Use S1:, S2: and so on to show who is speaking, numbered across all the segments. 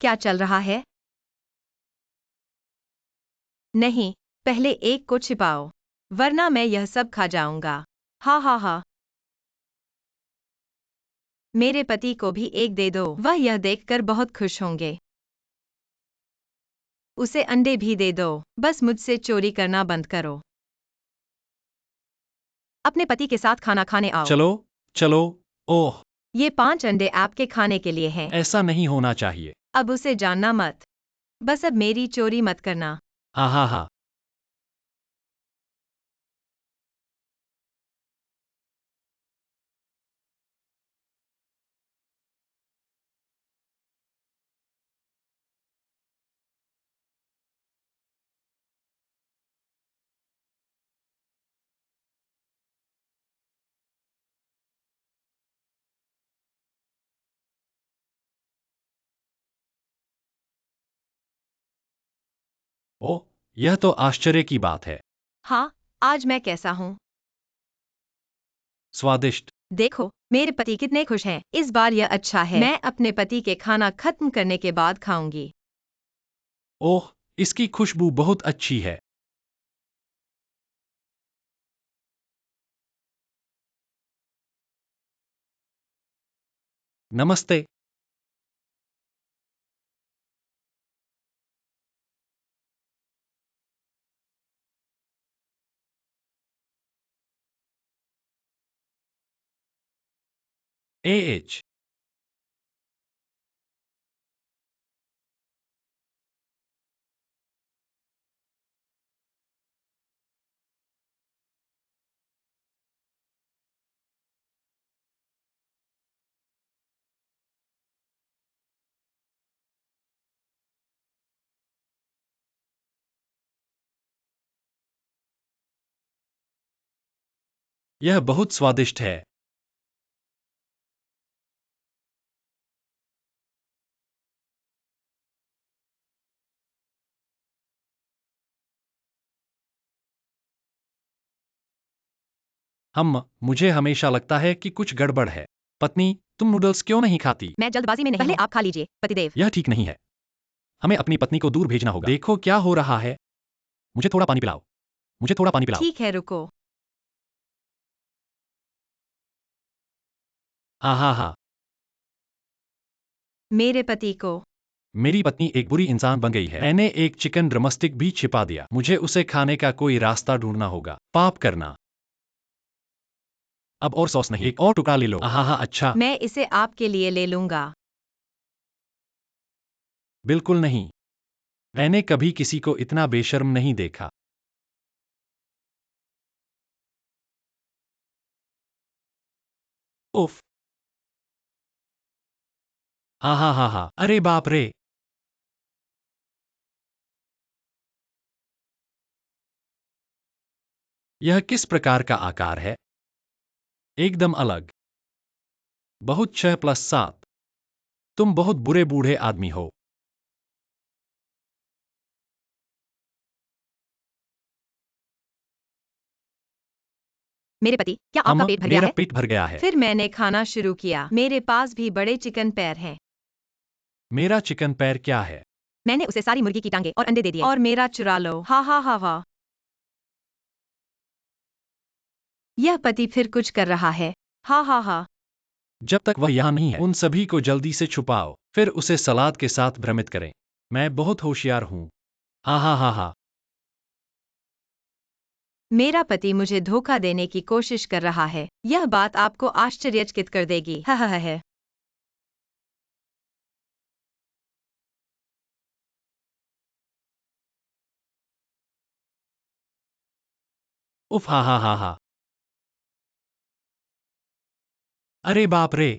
S1: क्या चल रहा है? नहीं, पहले एक को छिपाओ, वरना मैं यह सब खा जाऊंगा। हा हा हा। मेरे पति को भी एक दे दो, वह यह देखकर बहुत खुश होंगे। उसे अंडे भी दे दो, बस मुझसे चोरी करना बंद करो। अपने पति के साथ खाना खाने आओ।
S2: चलो चलो। ओह,
S1: ये 5 अंडे आपके खाने के लिए हैं।
S2: ऐसा नहीं होना चाहिए।
S1: अब उसे जानना मत। बस अब मेरी चोरी मत करना।
S2: हा हा हा। ओह, यह तो आश्चर्य की बात है।
S1: हाँ, आज मैं कैसा हूँ?
S2: स्वादिष्ट।
S1: देखो, मेरे पति कितने खुश हैं। इस बार यह अच्छा है। मैं अपने पति के खाना खत्म करने के बाद खाऊंगी।
S2: ओह, इसकी खुशबू बहुत अच्छी है। नमस्ते। एएच। यह बहुत स्वादिष्ट है। मुझे हमेशा लगता है कि कुछ गड़बड़ है। पत्नी, तुम नूडल्स क्यों नहीं खाती?
S1: मैं जल्दबाजी में नहीं पहले हूँ। आप खा लीजिए, पतिदेव।
S2: यह ठीक नहीं है। हमें अपनी पत्नी को दूर भेजना होगा। देखो क्या हो रहा है। मुझे थोड़ा पानी पिलाओ। मुझे थोड़ा पानी पिलाओ।
S1: ठीक है, रुको।
S2: हा हा हा।
S1: मेरे पति को।
S2: मेरी पत्नी एक बुरी इंसान बन गई है। मैंने एक चिकन ड्रमस्टिक भी छिपा दिया। मुझे उसे खाने का कोई रास्ता ढूंढना होगा। पाप करना। अब और सॉस नहीं, एक और टुकड़ा ले लो। हा हा। अच्छा।
S1: मैं इसे आपके लिए ले लूंगा।
S2: बिल्कुल नहीं। मैंने कभी किसी को इतना बेशर्म नहीं देखा। उफ। हा हा हा हा। अरे बाप रे। यह किस प्रकार का आकार है? एकदम अलग। बहुत 6+7। तुम बहुत बुरे बूढ़े आदमी हो।
S1: मेरे पति, क्या आपका पेट भर गया
S2: मेरा
S1: है?
S2: पेट भर गया है।
S1: फिर मैंने खाना शुरू किया। मेरे पास भी बड़े चिकन पैर हैं।
S2: मेरा चिकन पैर क्या है?
S1: मैंने उसे सारी मुर्गी की टांगे और अंडे दे दिए। और मेरा चुरा लो। हा हा हा हा। यह पति फिर कुछ कर रहा है। हा हा हा।
S2: जब तक वह यहाँ नहीं है, उन सभी को जल्दी से छुपाओ, फिर उसे सलाद के साथ भ्रमित करें। मैं बहुत होशियार हूँ। हा हा हा हा।
S1: मेरा पति मुझे धोखा देने की कोशिश कर रहा है। यह बात आपको आश्चर्यचकित कर देगी। हा हा हा है।
S2: उफ। हा हा हा हा। अरे बाप रे।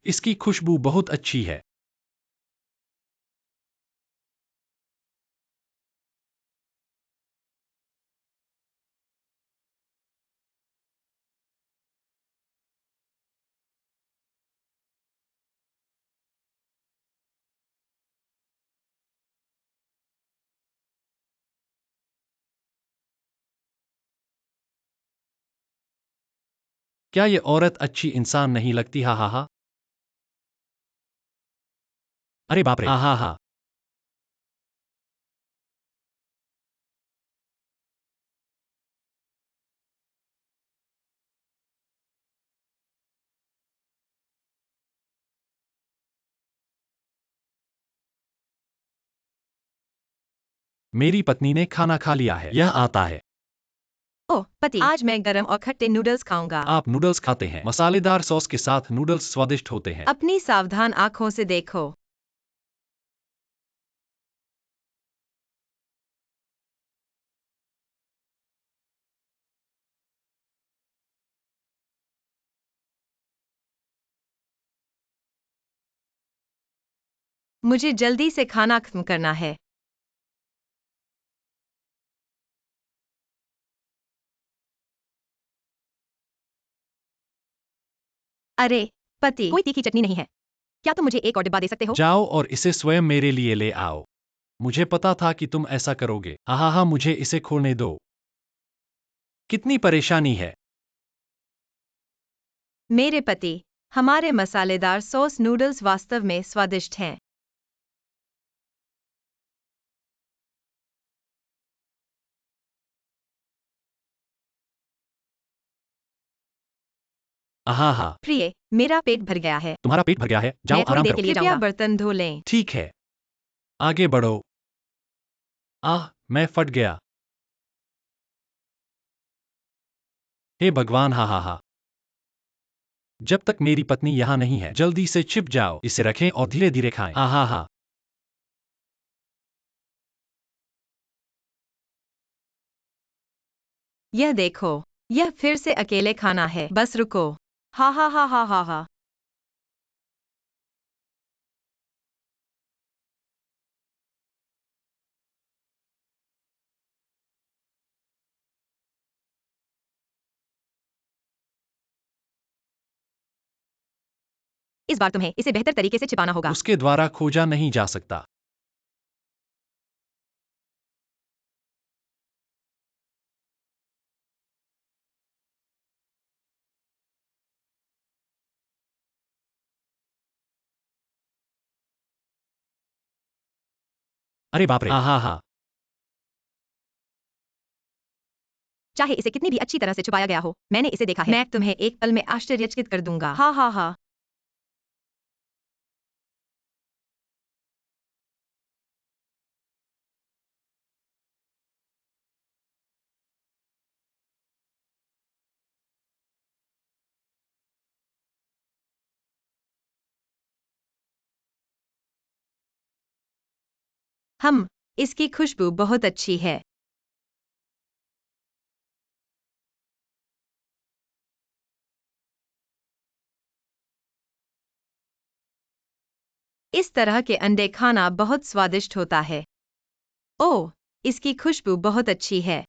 S2: इसकी खुशबू बहुत अच्छी है। क्या ये औरत अच्छी इंसान नहीं लगती? हा हा हा। अरे बाप रे, हा हा हा। मेरी पत्नी ने खाना खा लिया है, यह आता है।
S1: ओह पति, आज मैं गरम और खट्टे नूडल्स खाऊंगा।
S2: आप नूडल्स खाते हैं? मसालेदार सॉस के साथ नूडल्स स्वादिष्ट होते हैं।
S1: अपनी सावधान आंखों से देखो। मुझे जल्दी से खाना खत्म करना है। अरे पति, कोई तीखी चटनी नहीं है। क्या तुम मुझे एक और डिब्बा दे सकते हो?
S2: जाओ और इसे स्वयं मेरे लिए ले आओ। मुझे पता था कि तुम ऐसा करोगे। हा हा हा, मुझे इसे खोलने दो। कितनी परेशानी है।
S1: मेरे पति, हमारे मसालेदार सॉस नूडल्स वास्तव में स्वादिष्ट हैं।
S2: हा हा।
S1: प्रिय, मेरा पेट भर गया है।
S2: तुम्हारा पेट भर गया है, जाओ
S1: मैं थोड़ी
S2: आराम
S1: देर
S2: करो।
S1: के लिए कृपया बर्तन धो लें।
S2: ठीक है, आगे बढ़ो। आह, मैं फट गया। हे भगवान, हा हा हा। जब तक मेरी पत्नी यहाँ नहीं है, जल्दी से छिप जाओ। इसे रखें और धीरे धीरे खाएं। हा हा हा।
S1: यह देखो, यह फिर से अकेले खाना है। बस रुको। हा हा हा हा हा हा। इस बार तुम्हें इसे बेहतर तरीके से छिपाना होगा।
S2: उसके द्वारा खोजा नहीं जा सकता। अरे बाप रे, हा हा हा।
S1: चाहे इसे कितनी भी अच्छी तरह से छुपाया गया हो, मैंने इसे देखा है। मैं तुम्हें एक पल में आश्चर्यचकित कर दूंगा। हा हा हा। इसकी खुशबू बहुत अच्छी है। इस तरह के अंडे खाना बहुत स्वादिष्ट होता है। ओह, इसकी खुशबू बहुत अच्छी है।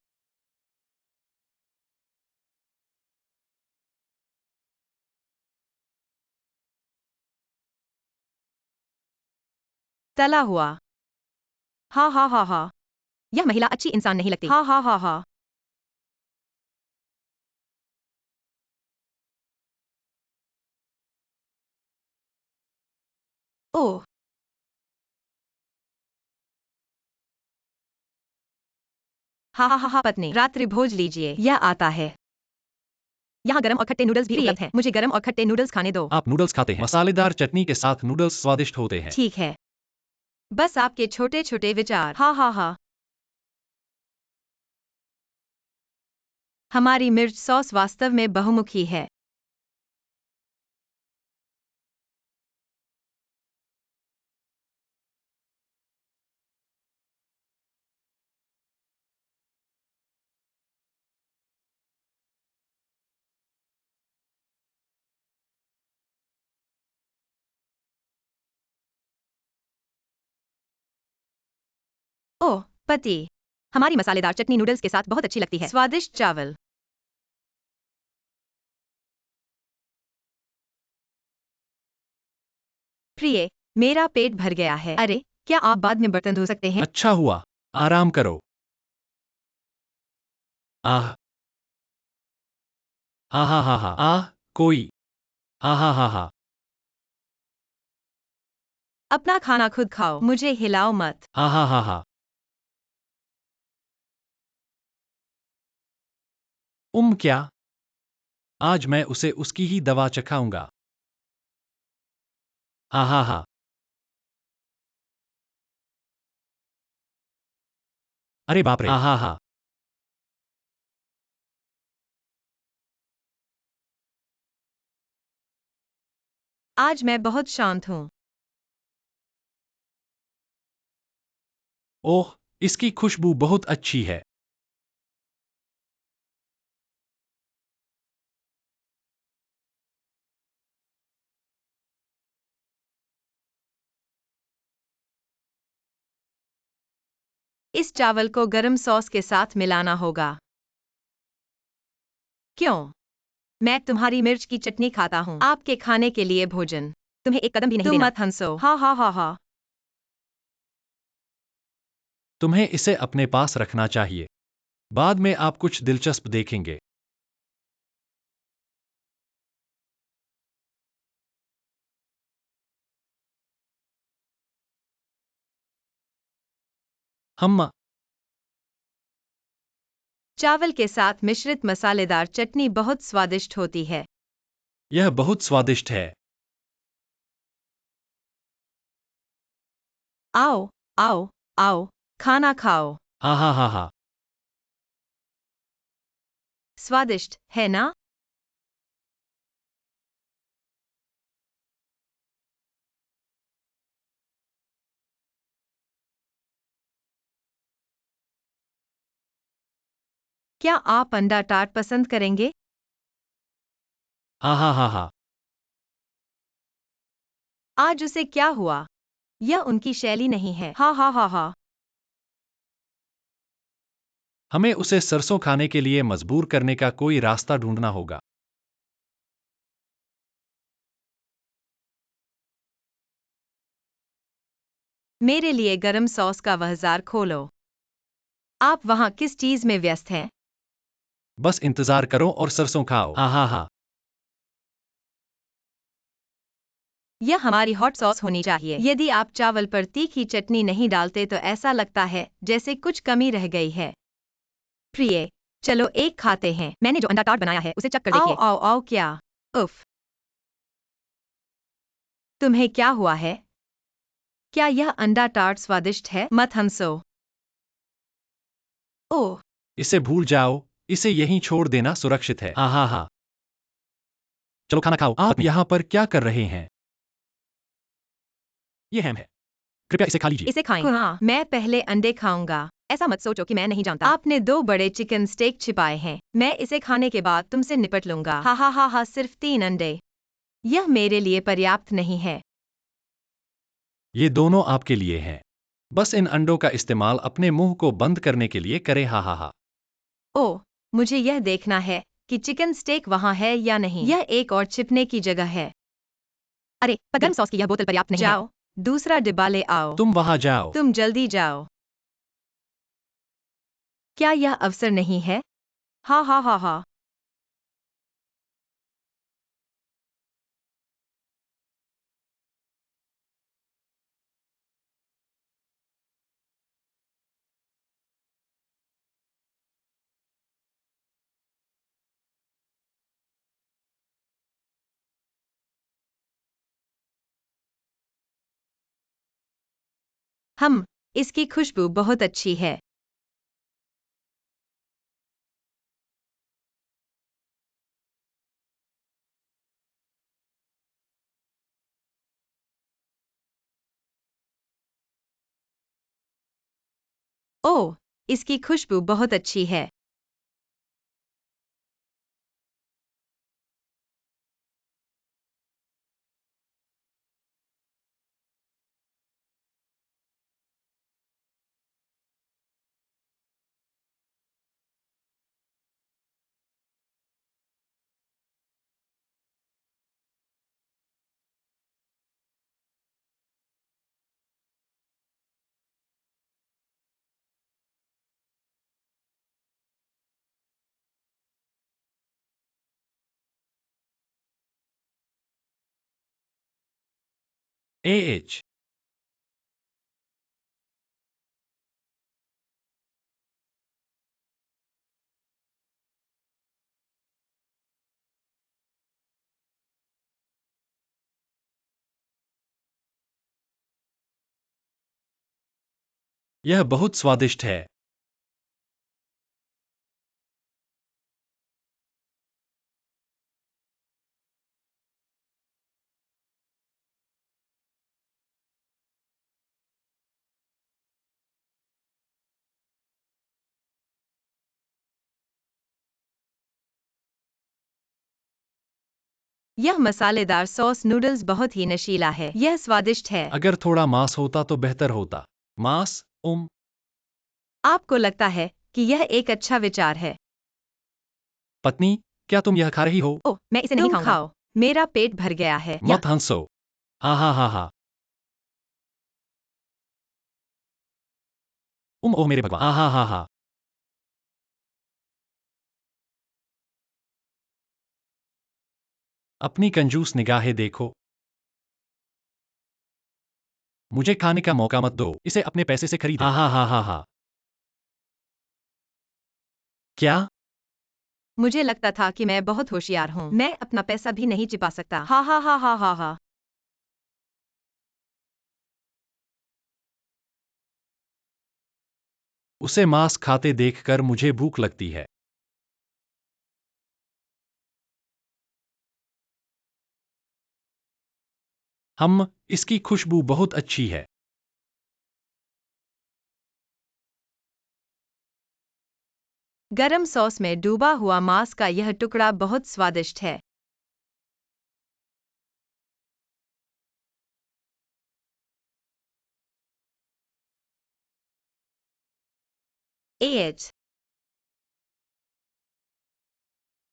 S1: तला हुआ। हा हा हा हा। यह महिला अच्छी इंसान नहीं लगती। हा हा हा हा। ओह, हा हा हा हा। पत्नी, रात्रि भोज लीजिए, यह आता है। यहाँ गरम और खट्टे नूडल्स भी उपलब्ध हैं। मुझे गरम और खट्टे नूडल्स खाने दो।
S2: आप नूडल्स खाते हैं? मसालेदार चटनी के साथ नूडल्स स्वादिष्ट होते हैं।
S1: ठीक है। बस आपके छोटे छोटे विचार। हा हा हा। हमारी मिर्च सॉस वास्तव में बहुमुखी है। ओह पति, हमारी मसालेदार चटनी नूडल्स के साथ बहुत अच्छी लगती है। स्वादिष्ट चावल। प्रिय, मेरा पेट भर गया है। अरे, क्या आप बाद में बर्तन धो सकते हैं?
S2: अच्छा हुआ, आराम करो। आह, आहा हा हा आ कोई आहा हा हा
S1: अपना खाना खुद खाओ, मुझे हिलाओ मत।
S2: आहा हा हा क्या? आज मैं उसे उसकी ही दवा चखाऊंगा। आहा हा अरे बाप रे आहा हा
S1: आज मैं बहुत शांत हूँ।
S2: ओह इसकी खुशबू बहुत अच्छी है।
S1: इस चावल को गरम सॉस के साथ मिलाना होगा। क्यों? मैं तुम्हारी मिर्च की चटनी खाता हूँ। आपके खाने के लिए भोजन। तुम्हें एक कदम भी नहीं देना। तुम मत हंसो। हा हा हा हा।
S2: तुम्हें इसे अपने पास रखना चाहिए। बाद में आप कुछ दिलचस्प देखेंगे। हम
S1: चावल के साथ मिश्रित मसालेदार चटनी बहुत स्वादिष्ट होती है।
S2: यह बहुत स्वादिष्ट है।
S1: आओ, आओ, आओ, खाना खाओ।
S2: आहा हा हा
S1: स्वादिष्ट है ना? क्या आप अंडा टार्ट पसंद करेंगे?
S2: आहा हा हा
S1: आज उसे क्या हुआ? यह उनकी शैली नहीं है। हा हा हा हा।
S2: हमें उसे सरसों खाने के लिए मजबूर करने का कोई रास्ता ढूंढना होगा।
S1: मेरे लिए गरम सॉस का वह जार खोलो। आप वहाँ किस चीज में व्यस्त हैं?
S2: बस इंतजार करो और सरसों खाओ। आहा हा
S1: यह हमारी हॉट सॉस होनी चाहिए। यदि आप चावल पर तीखी चटनी नहीं डालते तो ऐसा लगता है जैसे कुछ कमी रह गई है। प्रिय, चलो एक खाते हैं। मैंने जो अंडा टार्ट बनाया है उसे चख कर देखिए। आओ आओ आओ क्या? उफ! तुम्हें क्या हुआ है? क्या यह अंडा टार्ट स्वादिष्ट है? मत हंसो। ओह!
S2: इसे भूल जाओ। इसे यहीं छोड़ देना सुरक्षित है। आहा हा चलो खाना खाओ। आप यहाँ पर क्या कर रहे हैं? ये हैम है। कृपया इसे खा लीजिए।
S1: इसे खाएं। हाँ, मैं पहले अंडे खाऊंगा। ऐसा मत सोचो कि मैं नहीं जानता। आपने 2 बड़े चिकन स्टेक छिपाए हैं। मैं इसे खाने के बाद तुमसे निपट लूंगा। हा हा हा हा। सिर्फ 3 अंडे। यह मेरे लिए पर्याप्त नहीं है।
S2: ये दोनों आपके लिए हैं। बस इन अंडों का इस्तेमाल अपने मुंह को बंद करने के लिए करें। हा हा हा
S1: ओह! मुझे यह देखना है कि चिकन स्टेक वहाँ है या नहीं। यह एक और छिपने की जगह है। अरे, पर गर्म सॉस की यह बोतल पर्याप्त नहीं है। जाओ, दूसरा डिब्बा ले आओ।
S2: तुम वहां जाओ।
S1: तुम जल्दी जाओ। क्या यह अवसर नहीं है? हा हा हा हा। हम, इसकी खुशबू बहुत अच्छी है। ओह! इसकी खुशबू बहुत अच्छी है।
S2: AH. यह बहुत स्वादिष्ट है।
S1: यह मसालेदार सॉस नूडल्स बहुत ही नशीला है। यह स्वादिष्ट है।
S2: अगर थोड़ा मांस होता तो बेहतर होता। मांस?
S1: आपको लगता है कि यह एक अच्छा विचार है?
S2: पत्नी, क्या तुम यह खा रही हो?
S1: ओह, मैं इसे नहीं खाऊंगा। खाओ, मेरा पेट भर गया है।
S2: मत हंसो। हा हा हा हा। ओह मेरे भगवान। हा हा हा हा। अपनी कंजूस निगाहें देखो। मुझे खाने का मौका मत दो। इसे अपने पैसे से खरीदे। हा हा हा हा हा। क्या?
S1: मुझे लगता था कि मैं बहुत होशियार हूँ। मैं अपना पैसा भी नहीं छिपा सकता। हा हा हा हा हा हा।
S2: उसे मांस खाते देखकर मुझे भूख लगती है। इसकी खुशबू बहुत अच्छी है।
S1: गरम सॉस में डूबा हुआ मांस का यह टुकड़ा बहुत स्वादिष्ट है। AH.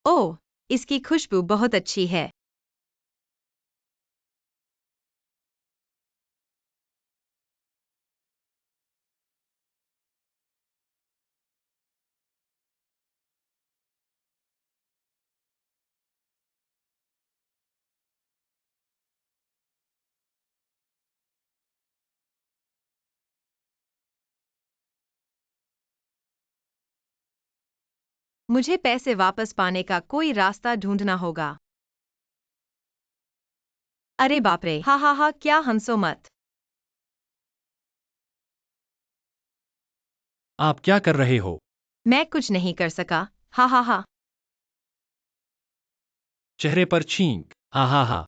S1: ओह, इसकी खुशबू बहुत अच्छी है। मुझे पैसे वापस पाने का कोई रास्ता ढूंढना होगा। अरे बाप रे, हा हा हा, क्या हंसो मत।
S2: आप क्या कर रहे हो?
S1: मैं कुछ नहीं कर सका। हा हा हा।
S2: चेहरे पर छींक। हा हा हा।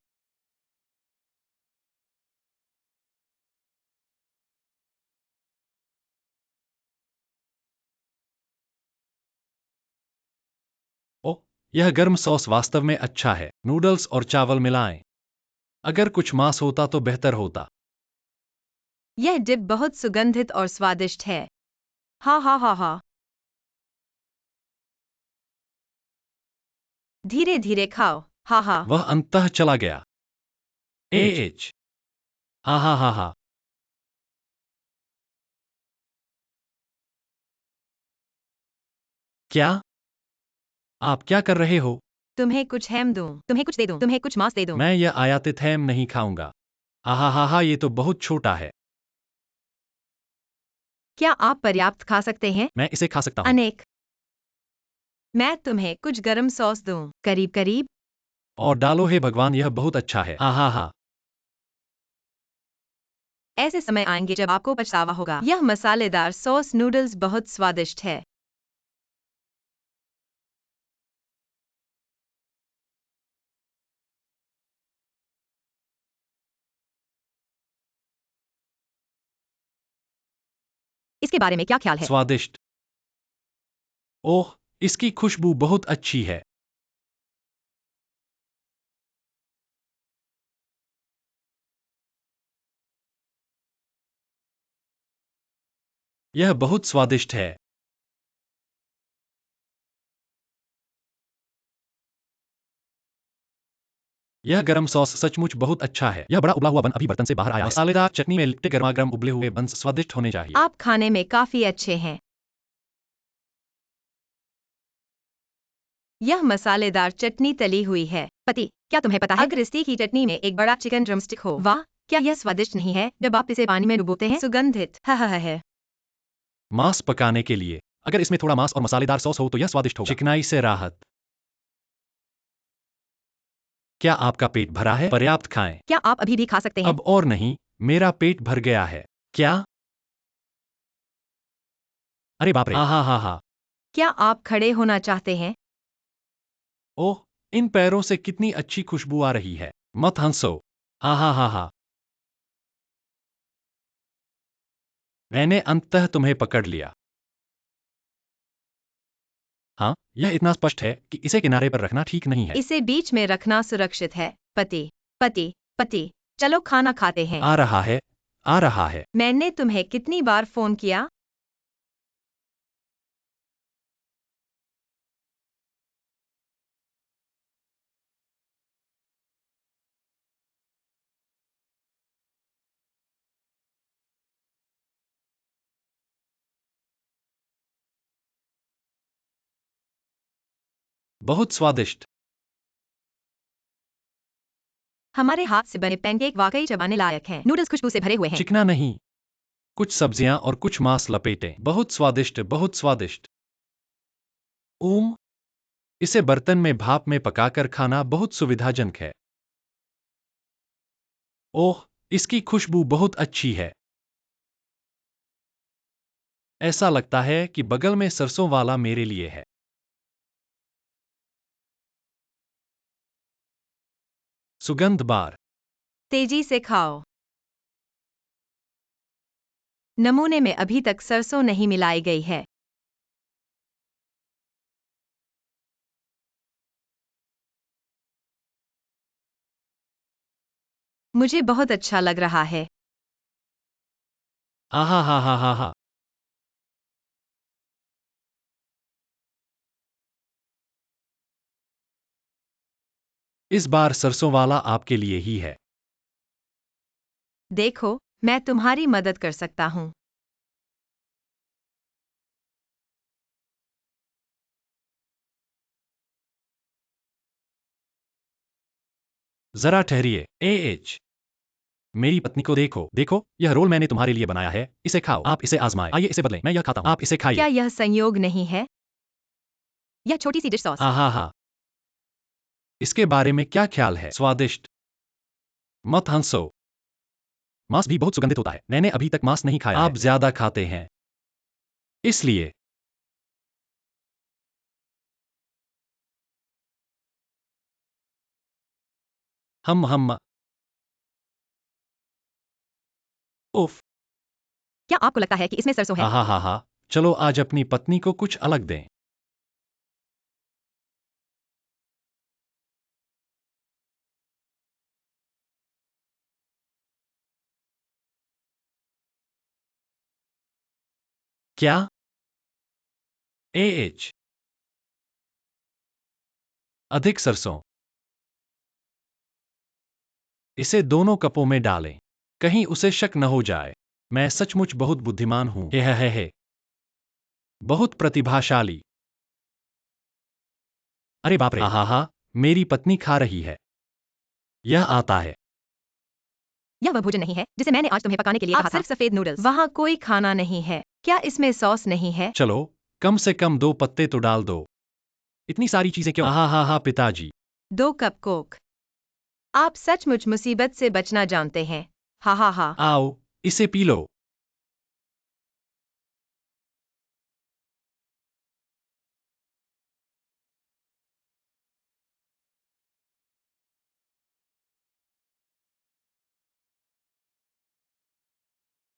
S2: ओह, यह गर्म सॉस वास्तव में अच्छा है। नूडल्स और चावल मिलाएं। अगर कुछ मांस होता तो बेहतर होता।
S1: यह डिप बहुत सुगंधित और स्वादिष्ट है। हा हा हा हा। धीरे धीरे खाओ। हा हा।
S2: वह अंततः चला गया। AH. हा हा हा हा। क्या? आप क्या कर रहे हो?
S1: तुम्हें कुछ हैम दूं, तुम्हें कुछ दे दूं, तुम्हें कुछ मांस दे दूं।
S2: मैं यह आयातित हैम नहीं खाऊंगा। आहा हा हा, ये तो बहुत छोटा है।
S1: क्या आप पर्याप्त खा सकते हैं?
S2: मैं इसे खा सकता हूँ।
S1: अनेक। मैं तुम्हें कुछ गरम सॉस दूं, करीब करीब।
S2: और डालो हे भगवान, यह बहुत अच्छा है। हा हा हा।
S1: ऐसे समय आएंगे जब आपको पछतावा होगा। यह मसालेदार सॉस नूडल्स बहुत स्वादिष्ट है। इसके बारे में क्या ख्याल है?
S2: स्वादिष्ट। ओह, इसकी खुशबू बहुत अच्छी है। यह बहुत स्वादिष्ट है। यह गरम सॉस सचमुच बहुत अच्छा है। यह बड़ा उबला हुआ बन अभी बर्तन से बाहर आया है। मसालेदार चटनी में लिपटे गर्मा-गर्म उबले हुए बंस स्वादिष्ट होने चाहिए।
S1: आप खाने में काफी अच्छे हैं। यह मसालेदार चटनी तली हुई है। पति, क्या तुम्हें पता है अगर इस तीखी चटनी में एक बड़ा चिकन ड्रमस्टिक हो? वाह, क्या यह स्वादिष्ट नहीं है जब आप इसे पानी में डुबोते हैं? सुगंधित है।
S2: मांस पकाने के लिए अगर इसमें थोड़ा मांस और मसालेदार सॉस हो तो यह स्वादिष्ट होगा। चिकनाई से राहत। क्या आपका पेट भरा है? पर्याप्त खाएं।
S1: क्या आप अभी भी खा सकते हैं?
S2: अब और नहीं, मेरा पेट भर गया है। क्या? अरे बाप रे! हा हा हा।
S1: क्या आप खड़े होना चाहते हैं?
S2: ओह, इन पैरों से कितनी अच्छी खुशबू आ रही है। मत हंसो। हा। मैंने अंततः तुम्हें पकड़ लिया। हाँ, यह इतना स्पष्ट है कि इसे किनारे पर रखना ठीक नहीं है।
S1: इसे बीच में रखना सुरक्षित है। पति पति पति, चलो खाना खाते हैं।
S2: आ रहा है, आ रहा है।
S1: मैंने तुम्हें कितनी बार फोन किया?
S2: बहुत स्वादिष्ट।
S1: हमारे हाथ से बने पैनकेक वाकई चबाने लायक हैं। नूडल्स खुशबू से भरे हुए हैं।
S2: चिकना नहीं, कुछ सब्जियां और कुछ मांस लपेटें। बहुत स्वादिष्ट, बहुत स्वादिष्ट। ओम, इसे बर्तन में भाप में पकाकर खाना बहुत सुविधाजनक है। ओह, इसकी खुशबू बहुत अच्छी है। ऐसा लगता है कि बगल में सरसों वाला मेरे लिए है। सुगंध बार।
S1: तेजी से खाओ। नमूने में अभी तक सरसों नहीं मिलाई गई है। मुझे बहुत अच्छा लग रहा है।
S2: हा। इस बार सरसों वाला आपके लिए ही है।
S1: देखो, मैं तुम्हारी मदद कर सकता हूँ।
S2: जरा ठहरिए। एएच, मेरी पत्नी को देखो, देखो, यह रोल मैंने तुम्हारे लिए बनाया है। इसे खाओ। आप इसे आजमाएं। आइए इसे बदलें। मैं यह खाता हूँ। आप इसे
S1: क्या
S2: खाइए।
S1: यह संयोग नहीं है? यह छोटी सी डिश सॉस।
S2: हा। इसके बारे में क्या ख्याल है? स्वादिष्ट। मत हंसो। मांस भी बहुत सुगंधित होता है। मैंने अभी तक मांस नहीं खाया है। आप ज्यादा खाते हैं, इसलिए। हम। उफ।
S1: क्या आपको लगता है कि इसमें सरसों है?
S2: हा। चलो आज अपनी पत्नी को कुछ अलग दें। क्या? एएच, अधिक सरसों। इसे दोनों कपों में डालें, कहीं उसे शक न हो जाए। मैं सचमुच बहुत बुद्धिमान हूं। हे। बहुत प्रतिभाशाली। अरे बाप रे! हा। मेरी पत्नी खा रही है। यह आता है।
S1: यह वह भोजन नहीं है जिसे मैंने आज तुम्हें पकाने के लिए कहा था। सिर्फ सफेद नूडल्स। वहाँ कोई खाना नहीं है। क्या इसमें सॉस नहीं है?
S2: चलो, कम से कम 2 पत्ते तो डाल दो। इतनी सारी चीजें क्यों? हा पिताजी।
S1: 2 कप कोक। आप सचमुच मुसीबत से बचना जानते हैं। हा।
S2: आओ, इसे पी लो।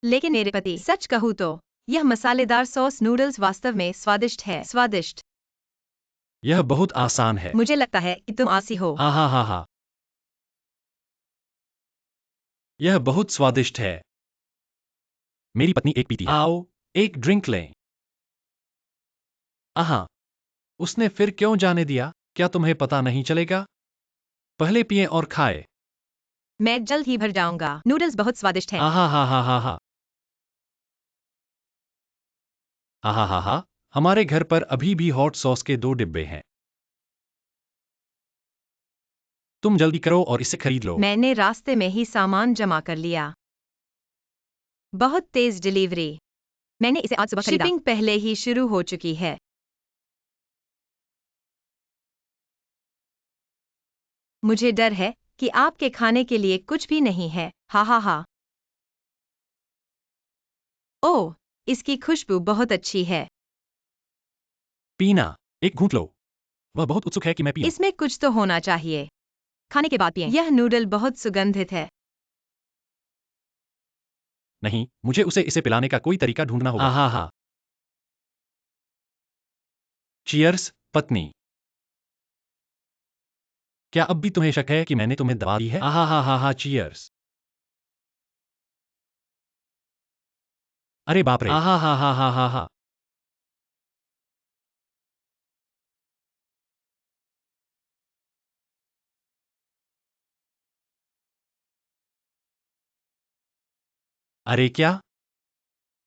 S1: लेकिन मेरे पति, सच कहूँ तो यह मसालेदार सॉस नूडल्स वास्तव में स्वादिष्ट है। स्वादिष्ट।
S2: यह बहुत आसान है।
S1: मुझे लगता है कि तुम आसी हो।
S2: हा। यह बहुत स्वादिष्ट है। मेरी पत्नी एक पीती है। आओ, एक ड्रिंक लें। आहा, उसने फिर क्यों जाने दिया? क्या तुम्हें पता नहीं चलेगा? पहले पिए और खाए।
S1: मैं जल्द ही भर जाऊंगा। नूडल्स बहुत स्वादिष्ट हैं।
S2: हा। हा। हमारे घर पर अभी भी हॉट सॉस के 2 डिब्बे हैं। तुम जल्दी करो और इसे खरीद लो।
S1: मैंने रास्ते में ही सामान जमा कर लिया। बहुत तेज डिलीवरी। मैंने इसे आज सुबह खरीदा। शिपिंग पहले ही शुरू हो चुकी है। मुझे डर है कि आपके खाने के लिए कुछ भी नहीं है। हा हा हा। ओह, इसकी खुशबू बहुत अच्छी है।
S2: पीना। एक घूंट लो। वह बहुत उत्सुक है कि मैं पीऊं।
S1: इसमें कुछ तो होना चाहिए। खाने के बाद पिएं। यह नूडल बहुत सुगंधित है।
S2: नहीं, मुझे उसे इसे पिलाने का कोई तरीका ढूंढना होगा। आहा हा। चीयर्स, पत्नी। क्या अब भी तुम्हें शक है कि मैंने तुम्हें दवा दी है? आहा हा हा हा चीयर्स। अरे बाप रे। आहा हा हा हा हा हा। अरे क्या?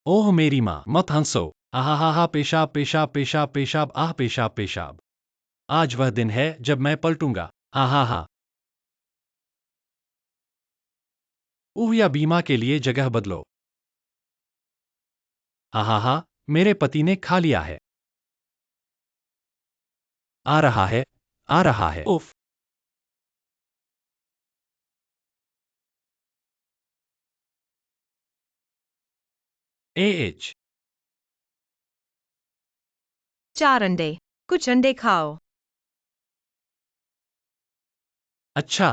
S2: ओह मेरी माँ, मत हंसो। आहा हा हा पेशाब पेशाब पेशाब पेशाब आह पेशाब पेशाब। आज वह दिन है जब मैं पलटूंगा। हा हा हा। ओह या बीमा के लिए जगह बदलो। हा हा हा। मेरे पति ने खा लिया है। आ रहा है। आ रहा है। उफ। एएच।
S1: 4 अंडे। कुछ अंडे खाओ।
S2: अच्छा।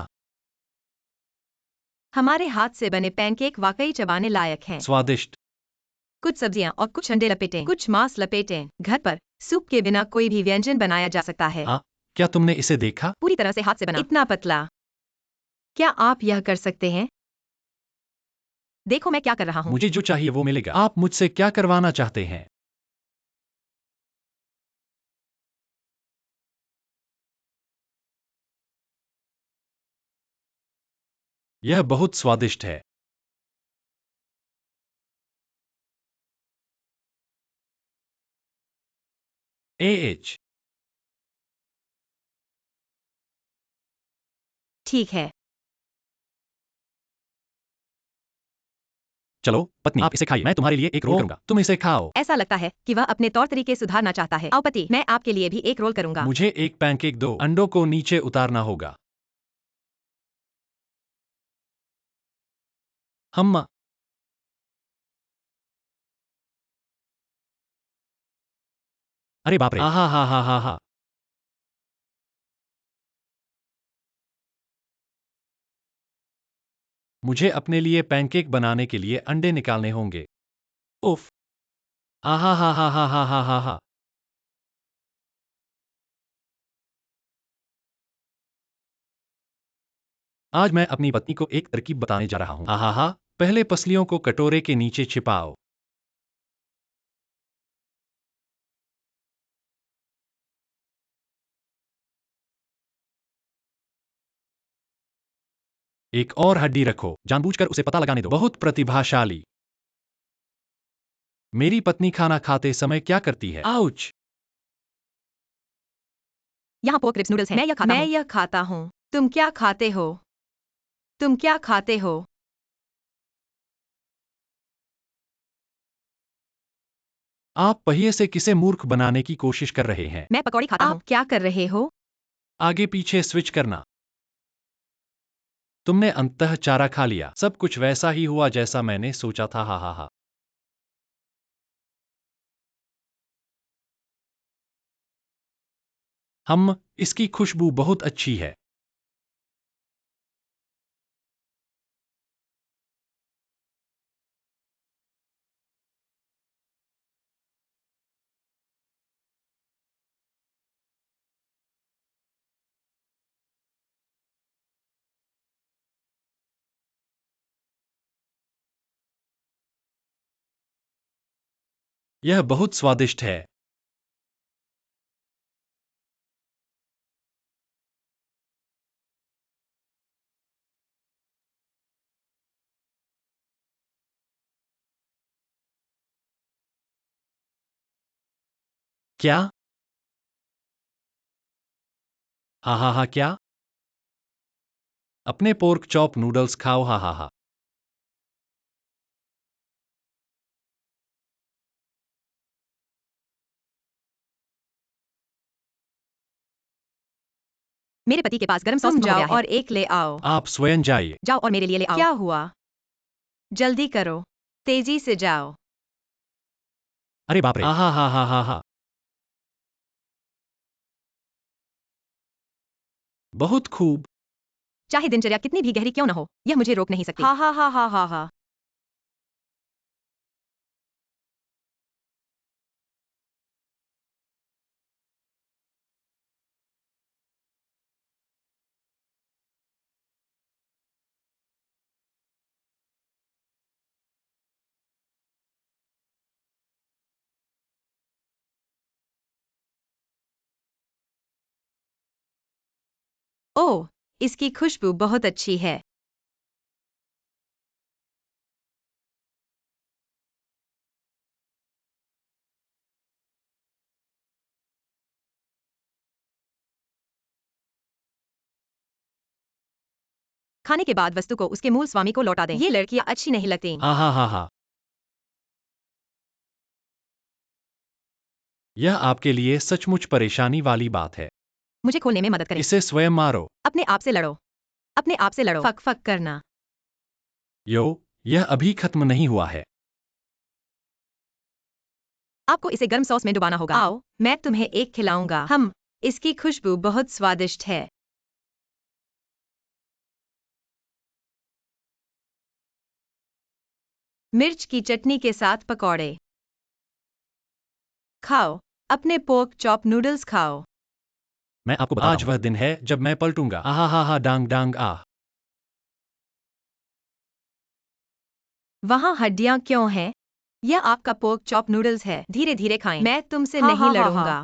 S1: हमारे हाथ से बने पैनकेक वाकई चबाने लायक हैं।
S2: स्वादिष्ट।
S1: कुछ सब्जियां और कुछ अंडे लपेटें, कुछ मांस लपेटें। घर पर सूप के बिना कोई भी व्यंजन बनाया जा सकता है।
S2: हाँ, क्या तुमने इसे देखा?
S1: पूरी तरह से हाथ से बना। इतना पतला। क्या आप यह कर सकते हैं? देखो मैं क्या कर रहा हूँ।
S2: मुझे जो चाहिए वो मिलेगा। आप मुझसे क्या करवाना चाहते हैं? यह बहुत स्वादिष्ट है। एएच।
S1: ठीक है।
S2: चलो, पत्नी, आप इसे खाइए। मैं तुम्हारे लिए एक रोल करूंगा। तुम इसे खाओ।
S1: ऐसा लगता है कि वह अपने तौर तरीके सुधारना चाहता है। आओ पति, मैं आपके लिए भी एक रोल करूंगा।
S2: मुझे एक पैनकेक दो। अंडों को नीचे उतारना होगा। हम। अरे बाप रे। आहा हा हा हा हा। मुझे अपने लिए पैनकेक बनाने के लिए अंडे निकालने होंगे। उफ। आहा हा हा हा हा हा हा हा। आज मैं अपनी पत्नी को एक तरकीब बताने जा रहा हूँ। आहा हा। पहले पसलियों को कटोरे के नीचे छिपाओ। एक और हड्डी रखो। जानबूझकर उसे पता लगाने दो। बहुत प्रतिभाशाली। मेरी पत्नी खाना खाते समय क्या करती है? आउच।
S1: यहाँ पोर्क रिब्स नूडल्स हैं। मैं यह खाता हूँ। तुम क्या खाते हो? तुम क्या खाते हो?
S2: आप पहिए से किसे मूर्ख बनाने की कोशिश कर रहे हैं?
S1: मैं पकौड़ी खाता हूँ। आप क्या कर रहे हो?
S2: आगे पीछे स्विच करना। तुमने अंततः चारा खा लिया। सब कुछ वैसा ही हुआ जैसा मैंने सोचा था। हा हा हा। हम। इसकी खुशबू बहुत अच्छी है। यह बहुत स्वादिष्ट है। क्या? हा हा हा क्या? अपने पोर्क चॉप नूडल्स खाओ हा हा हा।
S1: मेरे पति के पास गरम सॉस खत्म हो गया है। और एक ले आओ।
S2: आप स्वयं जाइए।
S1: जाओ और मेरे लिए ले आओ। क्या हुआ? जल्दी करो, तेजी से जाओ।
S2: अरे बाप रे, हा हा हा हा हा। बहुत खूब।
S1: चाहे दिनचर्या कितनी भी गहरी क्यों न हो, यह मुझे रोक नहीं सकती। हा हा हा हा हा हा। ओह, इसकी खुशबू बहुत अच्छी है। खाने के बाद वस्तु को उसके मूल स्वामी को लौटा दें। ये लड़कियां अच्छी नहीं लगती।
S2: हा हा हा हा। यह आपके लिए सचमुच परेशानी वाली बात है।
S1: मुझे खोलने में मदद करें।
S2: इसे स्वयं मारो।
S1: अपने आप से लड़ो। अपने आप से लड़ो। फक फक करना।
S2: यो, यह अभी खत्म नहीं हुआ है।
S1: आपको इसे गर्म सॉस में डुबाना होगा। आओ, मैं तुम्हें एक खिलाऊंगा। इसकी खुशबू बहुत स्वादिष्ट है। मिर्च की चटनी के साथ पकौड़े खाओ। अपने पोर्क चॉप नूडल्स खाओ।
S2: मैं आपको बताता हूं, आज वह दिन है जब मैं पलटूंगा। आहा हा हा डांग डांग आह।
S1: वहाँ हड्डियां क्यों हैं? यह आपका पोर्क चॉप नूडल्स है। धीरे धीरे खाएं। मैं तुमसे नहीं लड़ूंगा।